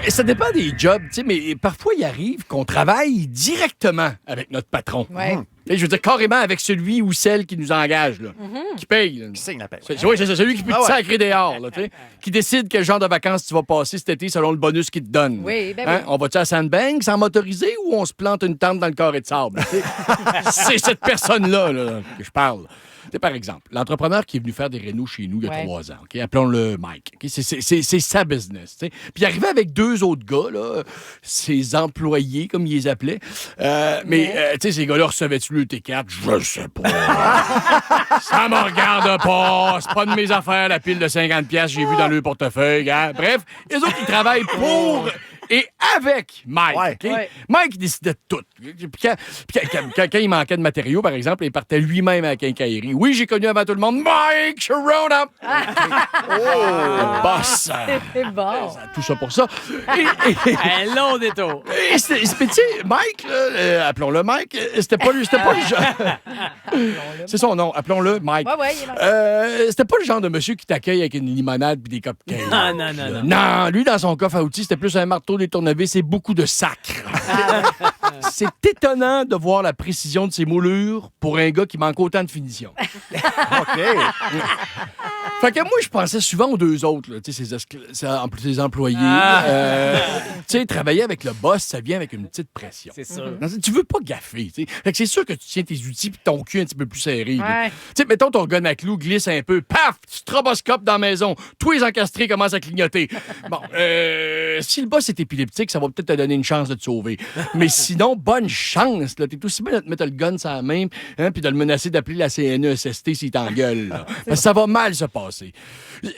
Ça dépend des jobs, tu sais, mais parfois, il arrive qu'on travaille directement avec notre patron. Ouais. Je veux dire, carrément avec celui ou celle qui nous engage, là, qui paye. Là. Qui signe la paie? Oui, c'est celui qui peut Ah te ouais. sacrer dehors, là, tu sais, qui décide quel genre de vacances tu vas passer cet été selon le bonus qu'il te donne. Oui, ben Hein? oui. On va-tu à Sandbanks en motorisé ou on se plante une tente dans le carré de sable? Tu sais? C'est cette personne-là là, que je parle. Tu sais, par exemple, l'entrepreneur qui est venu faire des rénaux chez nous il y a Ouais. 3 ans, OK? Appelons-le Mike. OK? C'est sa business. Tu sais. Puis il arrivait avec 2 autres gars, là, ses employés, comme ils les appelaient. Mais, tu sais, ces gars-là recevaient-tu le T4? Je sais pas. Ça me regarde pas. C'est pas de mes affaires, la pile de 50$ que j'ai vue dans le portefeuille. Hein? Bref, les autres, ils travaillent pour et avec Mike. Ouais. OK? Ouais. Mike, il décidait de tout. Puis quand il manquait de matériaux, par exemple, il partait lui-même à la quincaillerie. Oui, j'ai connu avant tout le monde Mike Sharona. Le boss. C'est bon. Tout ça pour ça. Un long détour. Mais tu sais, Mike, là, appelons-le Mike, c'était pas le genre. C'est son nom, appelons-le Mike. Ouais, il est marrant. C'était pas le genre de monsieur qui t'accueille avec une limonade puis des cupcakes. Non. Non, lui, dans son coffre à outils, c'était plus un marteau, des tournevis et beaucoup de sacre. C'est étonnant de voir la précision de ses moulures pour un gars qui manque autant de finition. OK. Fait que moi, je pensais souvent aux 2 autres, là, tu sais, ses employés. Tu sais, travailler avec le boss, ça vient avec une petite pression. C'est sûr. Non, tu veux pas gaffer, tu sais. Fait que c'est sûr que tu tiens tes outils puis ton cul un petit peu plus serré. là. Ouais. Tu sais, mettons ton gun à clous glisse un peu, paf, stroboscope dans la maison, tous les encastrés commencent à clignoter. Bon, si le boss est épileptique, ça va peut-être te donner une chance de te sauver. Mais sinon, bonne chance, là. T'es aussi bien de te mettre le gun sur la main, hein, puis de le menacer d'appeler la CNESST s'il t'engueule, là. Parce que ça va mal se passer.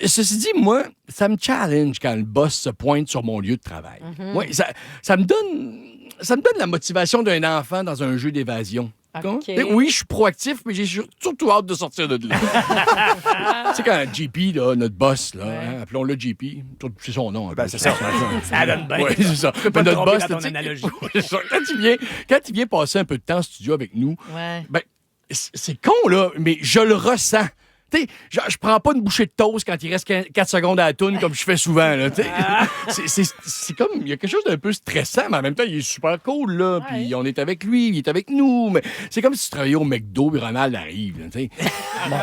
Ceci dit, moi, ça me challenge quand le boss se pointe sur mon lieu de travail. Ouais, ça me donne la motivation d'un enfant dans un jeu d'évasion. OK. Oui, je suis proactif, mais j'ai surtout hâte de sortir de là. Tu sais, quand JP, là, notre boss, là, hein, appelons-le JP, c'est son nom. Ben, c'est ça. Ça donne bien. Oui, c'est ça. peux pas Mais te tromper dans ton tu sais, analogie. c'est ça. Quand il vient passer un peu de temps en studio avec nous, Ouais. ben, c'est con, là, mais je le ressens. Tu sais, je prends pas une bouchée de toast quand il reste 4 secondes à la toune comme je fais souvent. Là, tu sais. C'est comme, il y a quelque chose d'un peu stressant, mais en même temps, il est super cool. Là, puis on est avec lui, il est avec nous. Mais c'est comme si tu travaillais au McDo et Ronald arrive. Là, tu sais. Bon,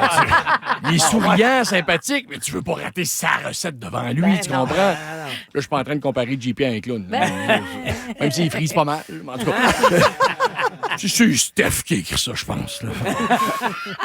il est souriant, sympathique, mais tu veux pas rater sa recette devant lui, Ben tu non. comprends? Là, je suis pas en train de comparer JP à un clown. Même s'il frise pas mal. En tout cas, c'est Steph qui a écrit ça, je pense. Là.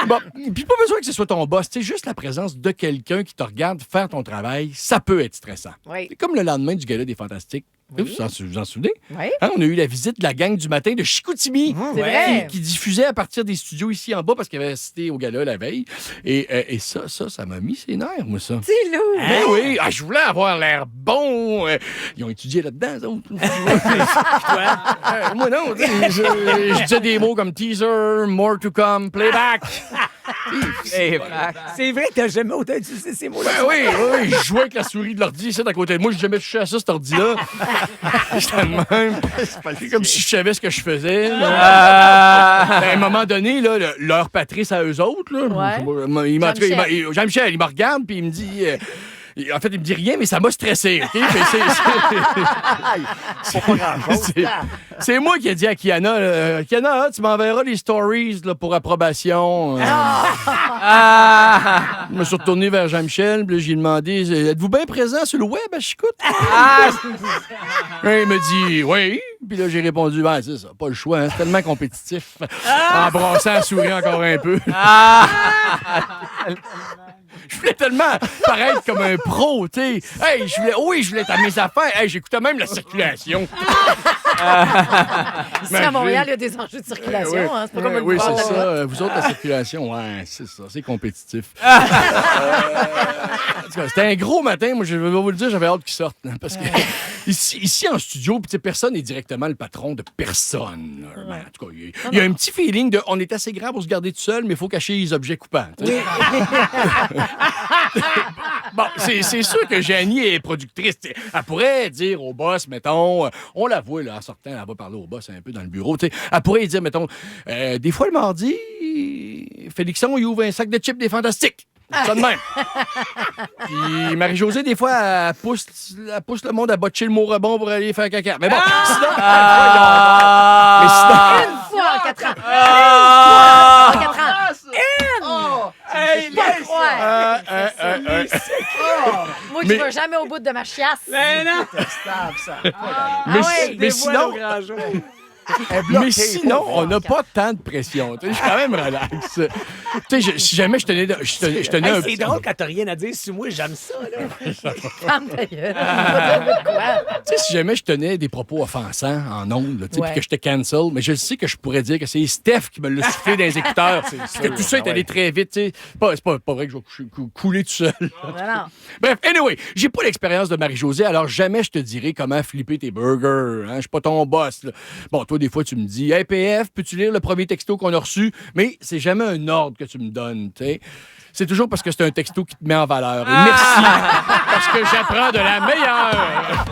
Bon, puis pas besoin que ce soit ton boss. Tu sais, juste la présence de quelqu'un qui te regarde faire ton travail, ça peut être stressant. Oui. C'est comme le lendemain du gala des Fantastiques. Vous en souvenez? Oui. Hein, on a eu la visite de la gang du matin de Chicoutimi. C'est vrai. Qui diffusait à partir des studios ici en bas parce qu'il avait assisté au gala la veille. Et ça m'a mis ses nerfs, moi, ça. C'est lourd. Ben oui, je voulais avoir l'air bon. Ils ont étudié là-dedans, eux autres. Moi, non. Tu sais, je disais des mots comme teaser, more to come, playback. C'est vrai que t'as jamais autant utilisé ces mots-là. Ben oui, je jouais avec la souris de l'ordi, c'est à côté de moi. J'ai jamais touché à ça, cet ordi-là. J'étais de même. C'est comme si je savais ce que je faisais. À un moment donné, là, leur Patrice à eux autres, là, Ouais. Jean-Michel, il me regarde puis il me dit... en fait, il me dit rien, mais ça m'a stressé. OK? Mais c'est moi qui ai dit à Kiana, Kiana, tu m'enverras les stories là, pour approbation. Je me suis retourné vers Jean-Michel, puis là, j'ai demandé, êtes-vous bien présent sur le web à Chicoute? Il me dit, oui. Puis là, j'ai répondu, ben, c'est ça, pas le choix, hein, c'est tellement compétitif. En brassant la souris encore un peu. Je voulais tellement paraître comme un pro, tu sais. Hey, je voulais être à mes affaires. Hey, j'écoutais même la circulation. Ici, à Montréal, il y a des enjeux de circulation. Hein. C'est pas comme une Oui, barre c'est là-bas. ça. Vous autres, la circulation, ouais, c'est ça. C'est compétitif. En tout cas, c'était un gros matin. Moi, je vais vous le dire, j'avais hâte qu'il sorte. Hein, parce que ici, en studio, personne n'est directement le patron de personne. Là. Ben, en tout cas, il y a un petit feeling de on est assez grand pour se garder tout seul, mais il faut cacher les objets coupants. Bon, c'est sûr que Janie est productrice. T'sais. Elle pourrait dire au boss, mettons, on la voit là, en sortant, elle va parler au boss un peu dans le bureau. T'sais. Elle pourrait dire, mettons, des fois le mardi, Félixon, il ouvre un sac de chips des Fantastiques. Ça de même. Puis Marie-Josée, des fois, elle pousse le monde à botcher le mot rebond pour aller faire caca. Mais bon, sinon... Mais sinon... Une fois en 4 ans. Ah! En 4 ans. Hey, Pas le croire. Moi, je Mais- vais jamais au bout de ma chiasse. Mais non! Mais sinon... Mais sinon, on n'a pas tant de pression. Tu sais, je suis quand même relax. Tu sais, si jamais je tenais un C'est drôle quand t'as rien à dire sur moi, j'aime ça, là. Ferme ta gueule. Pas de quoi. Tu sais, si jamais je tenais des propos offensants en ondes, là, tu sais, Ouais. puis que j'étais cancel, mais je sais que je pourrais dire que c'est Steph qui me l'a soufflé dans les écouteurs. Que tout ça est allé très vite, tu sais. C'est pas vrai que je vais couler tout seul. Non. Bref, anyway, j'ai pas l'expérience de Marie-Josée, alors jamais je te dirai comment flipper tes burgers. Hein? Je suis pas ton boss. Là. Bon, toi, des fois, tu me dis, hey, PF, peux-tu lire le premier texto qu'on a reçu? Mais c'est jamais un ordre que tu me donnes, tu sais. C'est toujours parce que c'est un texto qui te met en valeur. Et merci, parce que j'apprends de la meilleure.